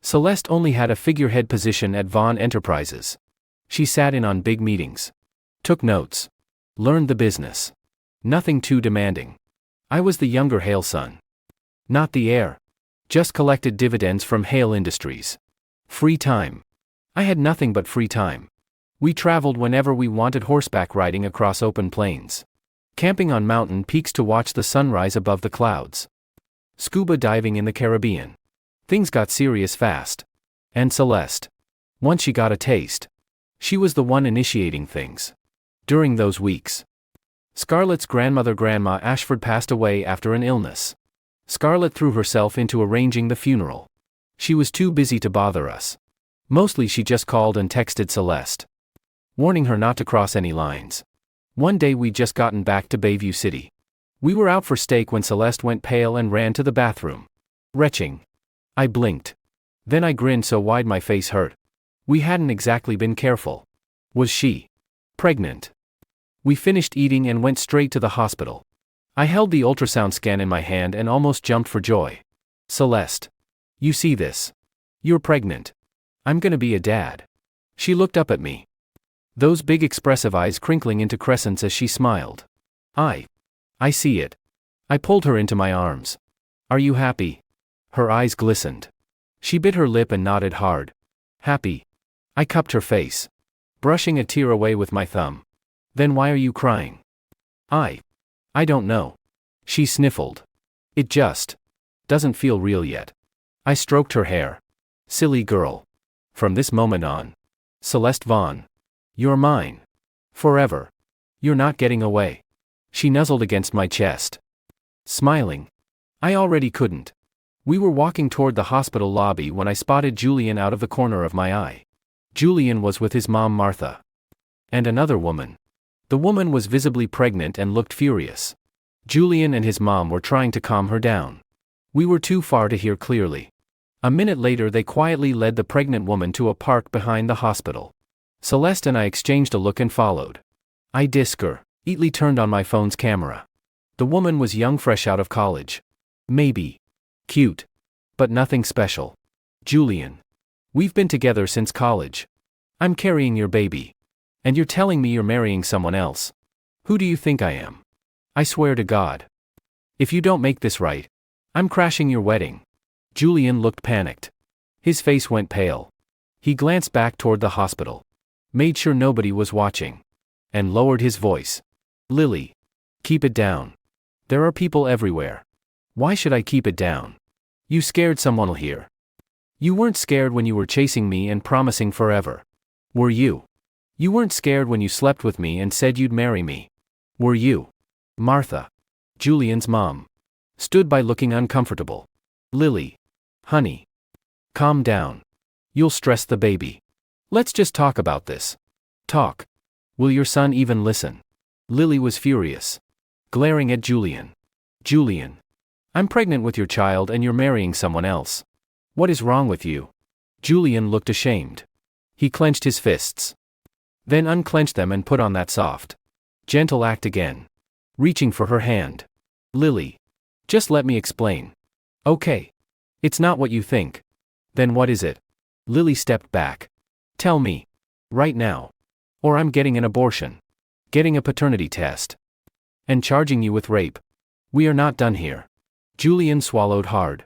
Celeste only had a figurehead position at Vaughn Enterprises. She sat in on big meetings. Took notes. Learned the business. Nothing too demanding. I was the younger Hale son. Not the heir. Just collected dividends from Hale Industries. Free time. I had nothing but free time. We traveled whenever we wanted, horseback riding across open plains. Camping on mountain peaks to watch the sunrise above the clouds. Scuba diving in the Caribbean. Things got serious fast. And Celeste. Once she got a taste. She was the one initiating things. During those weeks. Scarlett's Grandma Ashford passed away after an illness. Scarlett threw herself into arranging the funeral. She was too busy to bother us. Mostly she just called and texted Celeste. Warning her not to cross any lines. One day we'd just gotten back to Bayview City. We were out for steak when Celeste went pale and ran to the bathroom. Retching. I blinked. Then I grinned so wide my face hurt. We hadn't exactly been careful. Was she pregnant? We finished eating and went straight to the hospital. I held the ultrasound scan in my hand and almost jumped for joy. Celeste. You see this? You're pregnant. I'm gonna be a dad. She looked up at me. Those big expressive eyes crinkling into crescents as she smiled. I see it. I pulled her into my arms. Are you happy? Her eyes glistened. She bit her lip and nodded hard. Happy. I cupped her face, brushing a tear away with my thumb. Then why are you crying? I don't know. She sniffled. It just doesn't feel real yet. I stroked her hair. Silly girl. From this moment on, Celeste Vaughn, you're mine. Forever. You're not getting away. She nuzzled against my chest. Smiling. I already couldn't. We were walking toward the hospital lobby when I spotted Julian out of the corner of my eye. Julian was with his mom Martha. And another woman. The woman was visibly pregnant and looked furious. Julian and his mom were trying to calm her down. We were too far to hear clearly. A minute later they quietly led the pregnant woman to a park behind the hospital. Celeste and I exchanged a look and followed. I discreetly turned on my phone's camera. The woman was young, fresh out of college. Maybe cute, but nothing special. Julian. We've been together since college. I'm carrying your baby. And you're telling me you're marrying someone else. Who do you think I am? I swear to God. If you don't make this right, I'm crashing your wedding. Julian looked panicked. His face went pale. He glanced back toward the hospital, made sure nobody was watching, and lowered his voice. Lily. Keep it down. There are people everywhere. Why should I keep it down? You scared someone here. You weren't scared when you were chasing me and promising forever. Were you? You weren't scared when you slept with me and said you'd marry me. Were you? Martha, Julian's mom, stood by looking uncomfortable. Lily. Honey. Calm down. You'll stress the baby. Let's just talk about this. Talk. Will your son even listen? Lily was furious, glaring at Julian. Julian. I'm pregnant with your child and you're marrying someone else. What is wrong with you? Julian looked ashamed. He clenched his fists. Then unclenched them and put on that soft, gentle act again, reaching for her hand. Lily. Just let me explain. Okay. It's not what you think. Then what is it? Lily stepped back. Tell me. Right now. Or I'm getting an abortion. Getting a paternity test. And charging you with rape. We are not done here. Julian swallowed hard.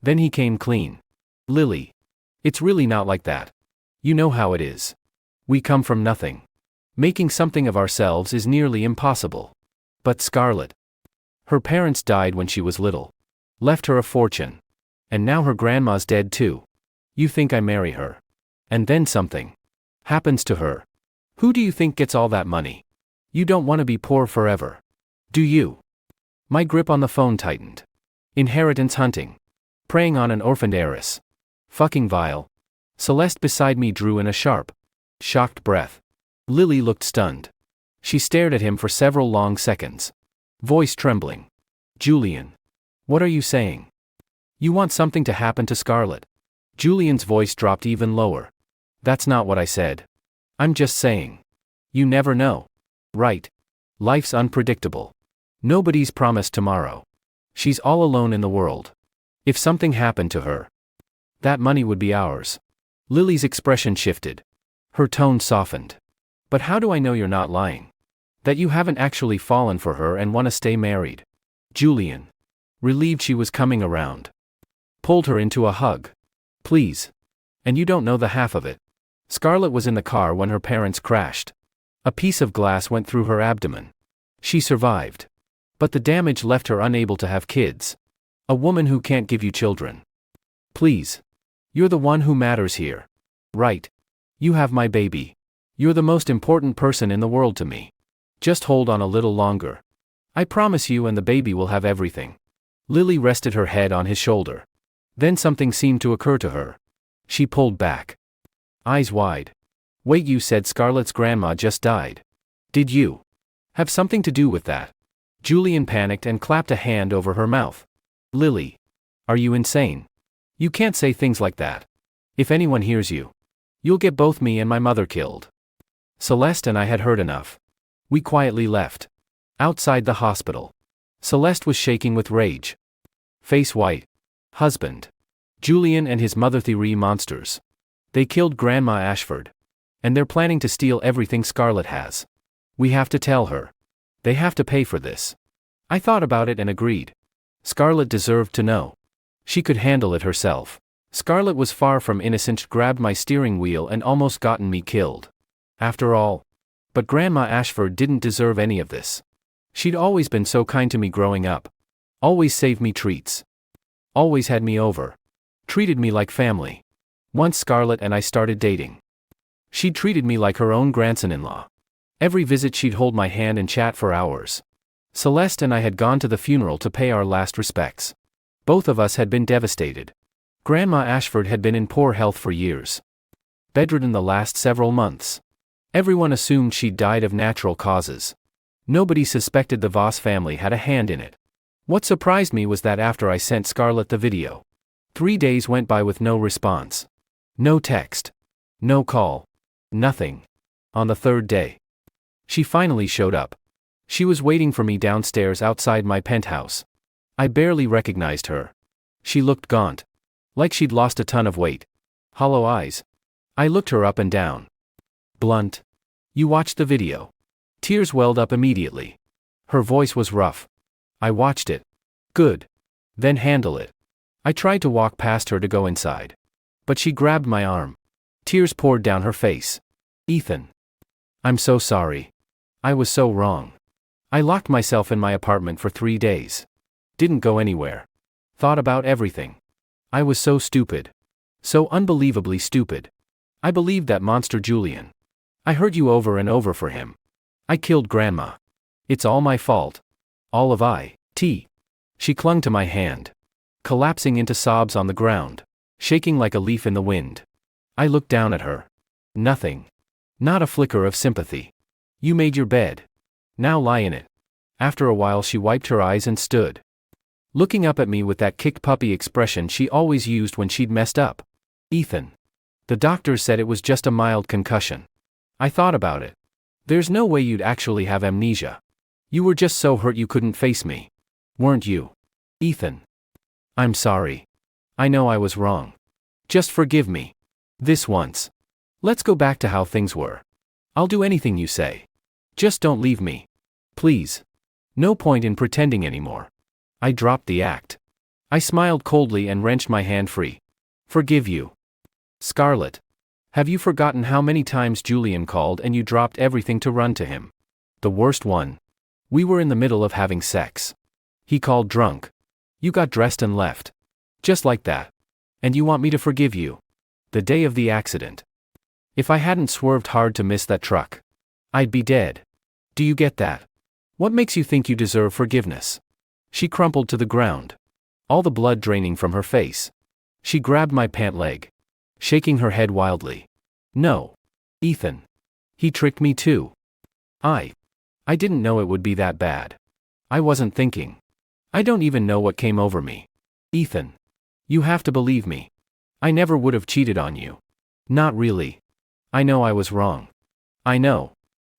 Then he came clean. Lily. It's really not like that. You know how it is. We come from nothing. Making something of ourselves is nearly impossible. But Scarlett. Her parents died when she was little. Left her a fortune. And now her grandma's dead too. You think I marry her. And then something happens to her. Who do you think gets all that money? You don't want to be poor forever. Do you? My grip on the phone tightened. Inheritance hunting. Preying on an orphaned heiress. Fucking vile. Celeste beside me drew in a sharp, shocked breath. Lily looked stunned. She stared at him for several long seconds. Voice trembling. Julian. What are you saying? You want something to happen to Scarlett? Julian's voice dropped even lower. That's not what I said. I'm just saying. You never know. Right. Life's unpredictable. Nobody's promised tomorrow. She's all alone in the world. If something happened to her, that money would be ours. Lily's expression shifted. Her tone softened. But how do I know you're not lying? That you haven't actually fallen for her and want to stay married? Julian, relieved she was coming around, pulled her into a hug. Please. And you don't know the half of it. Scarlett was in the car when her parents crashed. A piece of glass went through her abdomen. She survived. But the damage left her unable to have kids. A woman who can't give you children. Please. You're the one who matters here. Right. You have my baby. You're the most important person in the world to me. Just hold on a little longer. I promise you and the baby will have everything. Lily rested her head on his shoulder. Then something seemed to occur to her. She pulled back. Eyes wide. Wait, you said Scarlett's grandma just died. Did you have something to do with that? Julian panicked and clapped a hand over her mouth. Lily. Are you insane? You can't say things like that. If anyone hears you, you'll get both me and my mother killed. Celeste and I had heard enough. We quietly left. Outside the hospital, Celeste was shaking with rage. Face white. Husband. Julian and his mother 3 monsters. They killed Grandma Ashford. And they're planning to steal everything Scarlett has. We have to tell her. They have to pay for this. I thought about it and agreed. Scarlett deserved to know. She could handle it herself. Scarlett was far from innocent, grabbed my steering wheel and almost gotten me killed. After all. But Grandma Ashford didn't deserve any of this. She'd always been so kind to me growing up. Always saved me treats. Always had me over. Treated me like family. Once Scarlett and I started dating. She'd treated me like her own grandson-in-law. Every visit she'd hold my hand and chat for hours. Celeste and I had gone to the funeral to pay our last respects. Both of us had been devastated. Grandma Ashford had been in poor health for years. Bedridden the last several months. Everyone assumed she'd died of natural causes. Nobody suspected the Voss family had a hand in it. What surprised me was that after I sent Scarlett the video, 3 days went by with no response. No text. No call. Nothing. On the 3rd day, she finally showed up. She was waiting for me downstairs outside my penthouse. I barely recognized her. She looked gaunt. Like she'd lost a ton of weight. Hollow eyes. I looked her up and down. Blunt. You watched the video. Tears welled up immediately. Her voice was rough. I watched it. Good. Then handle it. I tried to walk past her to go inside. But she grabbed my arm. Tears poured down her face. Ethan. I'm so sorry. I was so wrong. I locked myself in my apartment for 3 days. Didn't go anywhere. Thought about everything. I was so stupid. So unbelievably stupid. I believed that monster Julian. I heard you over and over for him. I killed Grandma. It's all my fault. All of it. She clung to my hand. Collapsing into sobs on the ground. Shaking like a leaf in the wind. I looked down at her. Nothing. Not a flicker of sympathy. You made your bed. Now lie in it. After a while she wiped her eyes and stood. Looking up at me with that kicked puppy expression she always used when she'd messed up. Ethan. The doctors said it was just a mild concussion. I thought about it. There's no way you'd actually have amnesia. You were just so hurt you couldn't face me. Weren't you? Ethan. I'm sorry. I know I was wrong. Just forgive me. This once. Let's go back to how things were. I'll do anything you say. Just don't leave me. Please. No point in pretending anymore. I dropped the act. I smiled coldly and wrenched my hand free. Forgive you. Scarlett. Have you forgotten how many times Julian called and you dropped everything to run to him? The worst one. We were in the middle of having sex. He called drunk. You got dressed and left. Just like that. And you want me to forgive you? The day of the accident. If I hadn't swerved hard to miss that truck, I'd be dead. Do you get that? What makes you think you deserve forgiveness? She crumpled to the ground. All the blood draining from her face. She grabbed my pant leg. Shaking her head wildly. No. Ethan. He tricked me too. I didn't know it would be that bad. I wasn't thinking. I don't even know what came over me. Ethan. You have to believe me. I never would have cheated on you. Not really. I know I was wrong. I know.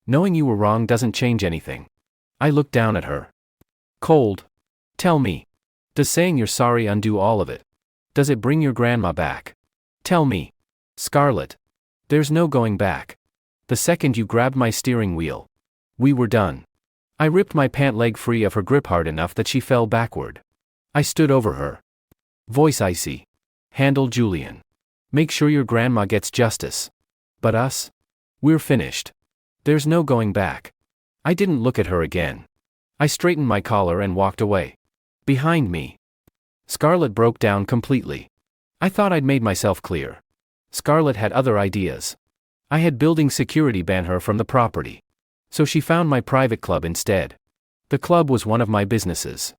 Knowing you were wrong doesn't change anything. I looked down at her. Cold. Tell me. Does saying you're sorry undo all of it? Does it bring your grandma back? Tell me. Scarlett. There's no going back. The second you grabbed my steering wheel, we were done. I ripped my pant leg free of her grip hard enough that she fell backward. I stood over her. Voice icy. Handle Julian. Make sure your grandma gets justice. But us? We're finished. There's no going back. I didn't look at her again. I straightened my collar and walked away. Behind me. Scarlett broke down completely. I thought I'd made myself clear. Scarlett had other ideas. I had building security ban her from the property. So she found my private club instead. The club was one of my businesses.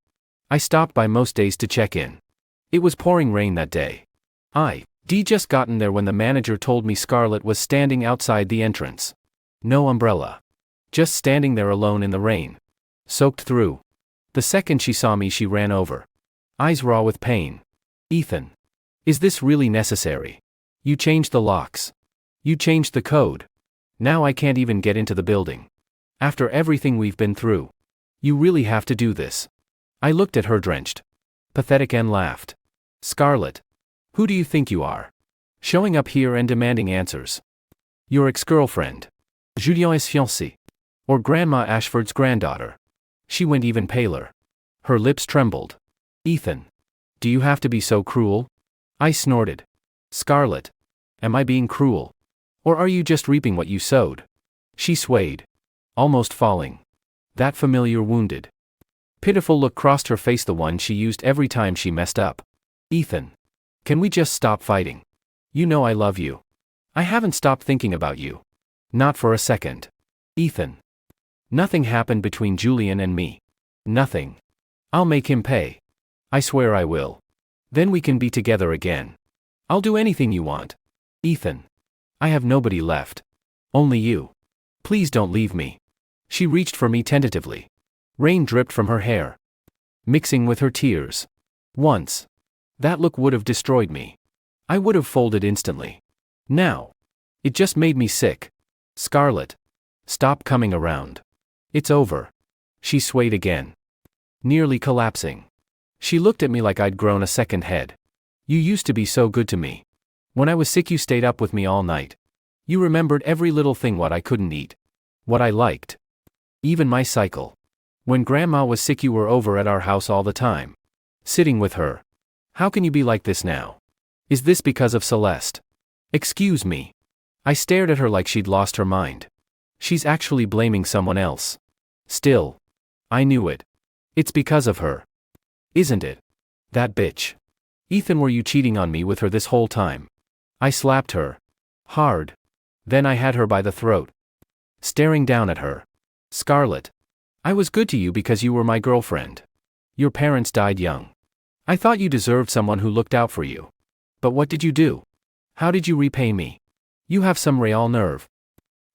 I stopped by most days to check in. It was pouring rain that day. I'd just gotten there when the manager told me Scarlett was standing outside the entrance. No umbrella. Just standing there alone in the rain. Soaked through. The second she saw me she ran over. Eyes raw with pain. Ethan. Is this really necessary? You changed the locks. You changed the code. Now I can't even get into the building. After everything we've been through. You really have to do this. I looked at her drenched. Pathetic and laughed. Scarlett. Who do you think you are? Showing up here and demanding answers. Your ex-girlfriend. Julien's fiancée. Or Grandma Ashford's granddaughter. She went even paler. Her lips trembled. Ethan. Do you have to be so cruel? I snorted. Scarlett. Am I being cruel? Or are you just reaping what you sowed? She swayed. Almost falling. That familiar wounded. Pitiful look crossed her face, the one she used every time she messed up. Ethan. Can we just stop fighting? You know I love you. I haven't stopped thinking about you. Not for a second. Ethan. Nothing happened between Julian and me. Nothing. I'll make him pay. I swear I will. Then we can be together again. I'll do anything you want. Ethan. I have nobody left. Only you. Please don't leave me. She reached for me tentatively. Rain dripped from her hair, mixing with her tears. Once. That look would have destroyed me. I would have folded instantly. Now. It just made me sick. Scarlett. Stop coming around. It's over. She swayed again. Nearly collapsing. She looked at me like I'd grown a second head. You used to be so good to me. When I was sick you stayed up with me all night. You remembered every little thing, what I couldn't eat. What I liked. Even my cycle. When Grandma was sick you were over at our house all the time. Sitting with her. How can you be like this now? Is this because of Celeste? Excuse me. I stared at her like she'd lost her mind. She's actually blaming someone else. Still. I knew it. It's because of her. Isn't it? That bitch. Ethan, were you cheating on me with her this whole time? I slapped her. Hard. Then I had her by the throat. Staring down at her. Scarlett. I was good to you because you were my girlfriend. Your parents died young. I thought you deserved someone who looked out for you. But what did you do? How did you repay me? You have some real nerve.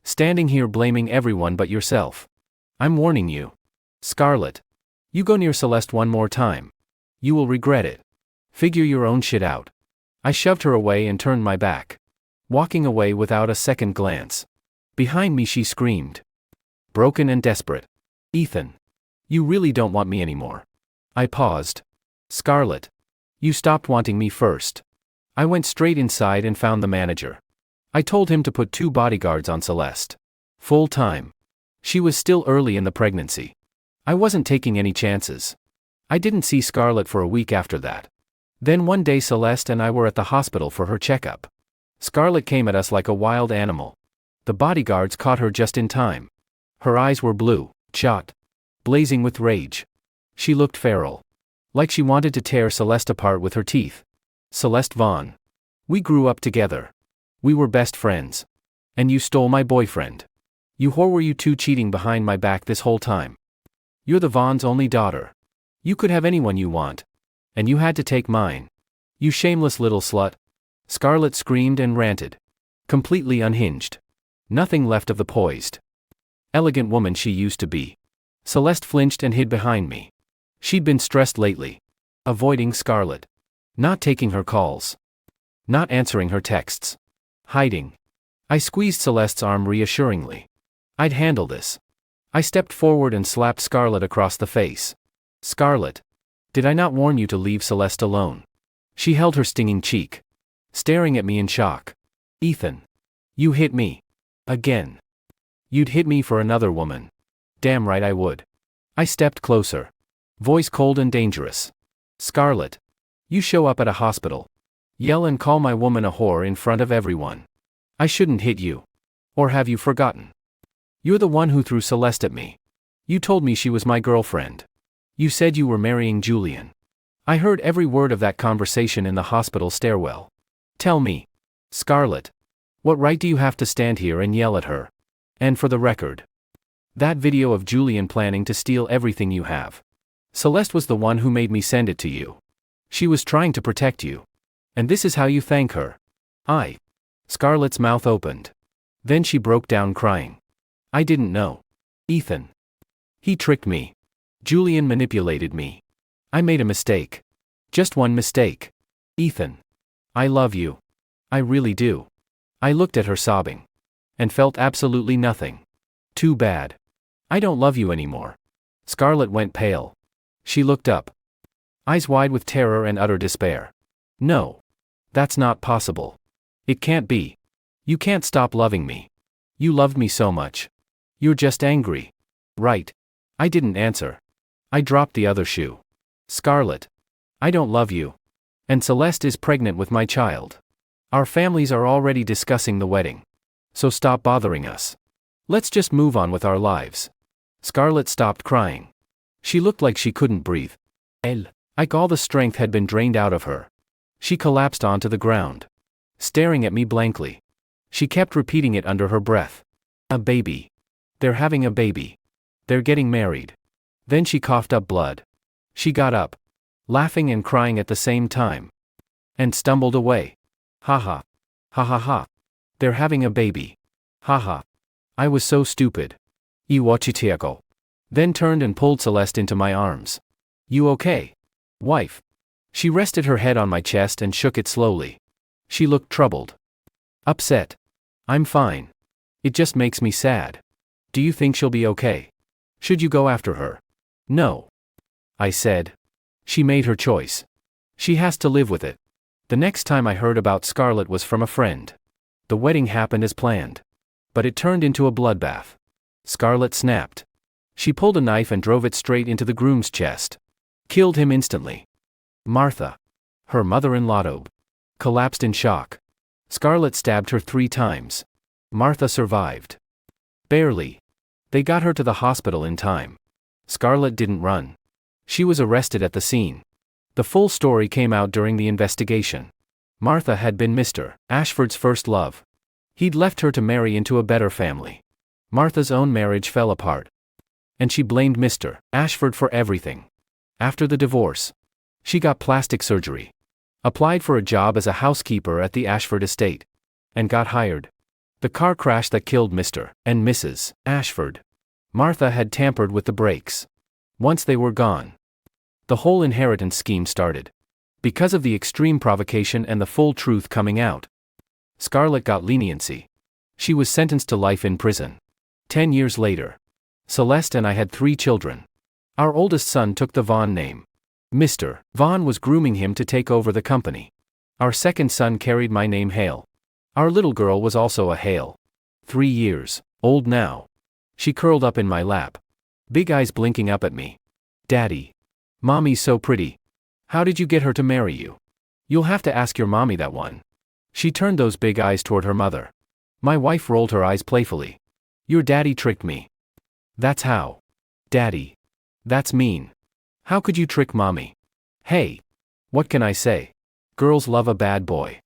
Standing here blaming everyone but yourself. I'm warning you. Scarlett. You go near Celeste one more time. You will regret it. Figure your own shit out. I shoved her away and turned my back. Walking away without a second glance. Behind me she screamed. Broken and desperate. Ethan. You really don't want me anymore. I paused. Scarlett. You stopped wanting me first. I went straight inside and found the manager. I told him to put 2 bodyguards on Celeste. Full time. She was still early in the pregnancy. I wasn't taking any chances. I didn't see Scarlett for a week after that. Then one day Celeste and I were at the hospital for her checkup. Scarlett came at us like a wild animal. The bodyguards caught her just in time. Her eyes were blue, shot, blazing with rage. She looked feral. Like she wanted to tear Celeste apart with her teeth. Celeste Vaughn. We grew up together. We were best friends. And you stole my boyfriend. You whore, were you 2 cheating behind my back this whole time? You're the Vaughn's only daughter. You could have anyone you want. And you had to take mine. You shameless little slut. Scarlett screamed and ranted. Completely unhinged. Nothing left of the poised, elegant woman she used to be. Celeste flinched and hid behind me. She'd been stressed lately. Avoiding Scarlett. Not taking her calls. Not answering her texts. Hiding. I squeezed Celeste's arm reassuringly. I'd handle this. I stepped forward and slapped Scarlett across the face. Scarlett. Did I not warn you to leave Celeste alone? She held her stinging cheek. Staring at me in shock. Ethan. You hit me. Again. You'd hit me for another woman. Damn right I would. I stepped closer. Voice cold and dangerous. Scarlett. You show up at a hospital. Yell and call my woman a whore in front of everyone. I shouldn't hit you. Or have you forgotten? You're the one who threw Celeste at me. You told me she was my girlfriend. You said you were marrying Julian. I heard every word of that conversation in the hospital stairwell. Tell me. Scarlett. What right do you have to stand here and yell at her? And for the record. That video of Julian planning to steal everything you have. Celeste was the one who made me send it to you. She was trying to protect you. And this is how you thank her. Scarlett's mouth opened. Then she broke down crying. I didn't know. Ethan. He tricked me. Julian manipulated me. I made a mistake. Just one mistake. Ethan. I love you. I really do. I looked at her sobbing. And felt absolutely nothing. Too bad. I don't love you anymore. Scarlett went pale. She looked up, eyes wide with terror and utter despair. No. That's not possible. It can't be. You can't stop loving me. You loved me so much. You're just angry. Right. I didn't answer. I dropped the other shoe. Scarlett. I don't love you. And Celeste is pregnant with my child. Our families are already discussing the wedding. So stop bothering us. Let's just move on with our lives. Scarlett stopped crying. She looked like she couldn't breathe. Like all the strength had been drained out of her. She collapsed onto the ground, staring at me blankly. She kept repeating it under her breath. A baby. They're having a baby. They're getting married. Then she coughed up blood. She got up, laughing and crying at the same time, and stumbled away. Ha ha. Ha ha ha. They're having a baby. Ha ha. I was so stupid. Iwachitiako. Then turned and pulled Celeste into my arms. You okay? Wife. She rested her head on my chest and shook it slowly. She looked troubled. Upset. I'm fine. It just makes me sad. Do you think she'll be okay? Should you go after her? No. I said. She made her choice. She has to live with it. The next time I heard about Scarlett was from a friend. The wedding happened as planned. But it turned into a bloodbath. Scarlett snapped. She pulled a knife and drove it straight into the groom's chest. Killed him instantly. Martha, her mother-in-law, collapsed in shock. Scarlett stabbed her 3 times. Martha survived. Barely. They got her to the hospital in time. Scarlett didn't run. She was arrested at the scene. The full story came out during the investigation. Martha had been Mr. Ashford's first love. He'd left her to marry into a better family. Martha's own marriage fell apart. And she blamed Mr. Ashford for everything. After the divorce, she got plastic surgery, applied for a job as a housekeeper at the Ashford estate, and got hired. The car crash that killed Mr. and Mrs. Ashford. Martha had tampered with the brakes. Once they were gone, the whole inheritance scheme started. Because of the extreme provocation and the full truth coming out, Scarlett got leniency. She was sentenced to life in prison. 10 years later, Celeste and I had 3 children. Our oldest son took the Vaughn name. Mr. Vaughn was grooming him to take over the company. Our second son carried my name Hale. Our little girl was also a Hale. 3 years old now. She curled up in my lap, big eyes blinking up at me. Daddy. Mommy's so pretty. How did you get her to marry you? You'll have to ask your mommy that one. She turned those big eyes toward her mother. My wife rolled her eyes playfully. Your daddy tricked me. That's how. Daddy. That's mean. How could you trick mommy? Hey. What can I say? Girls love a bad boy.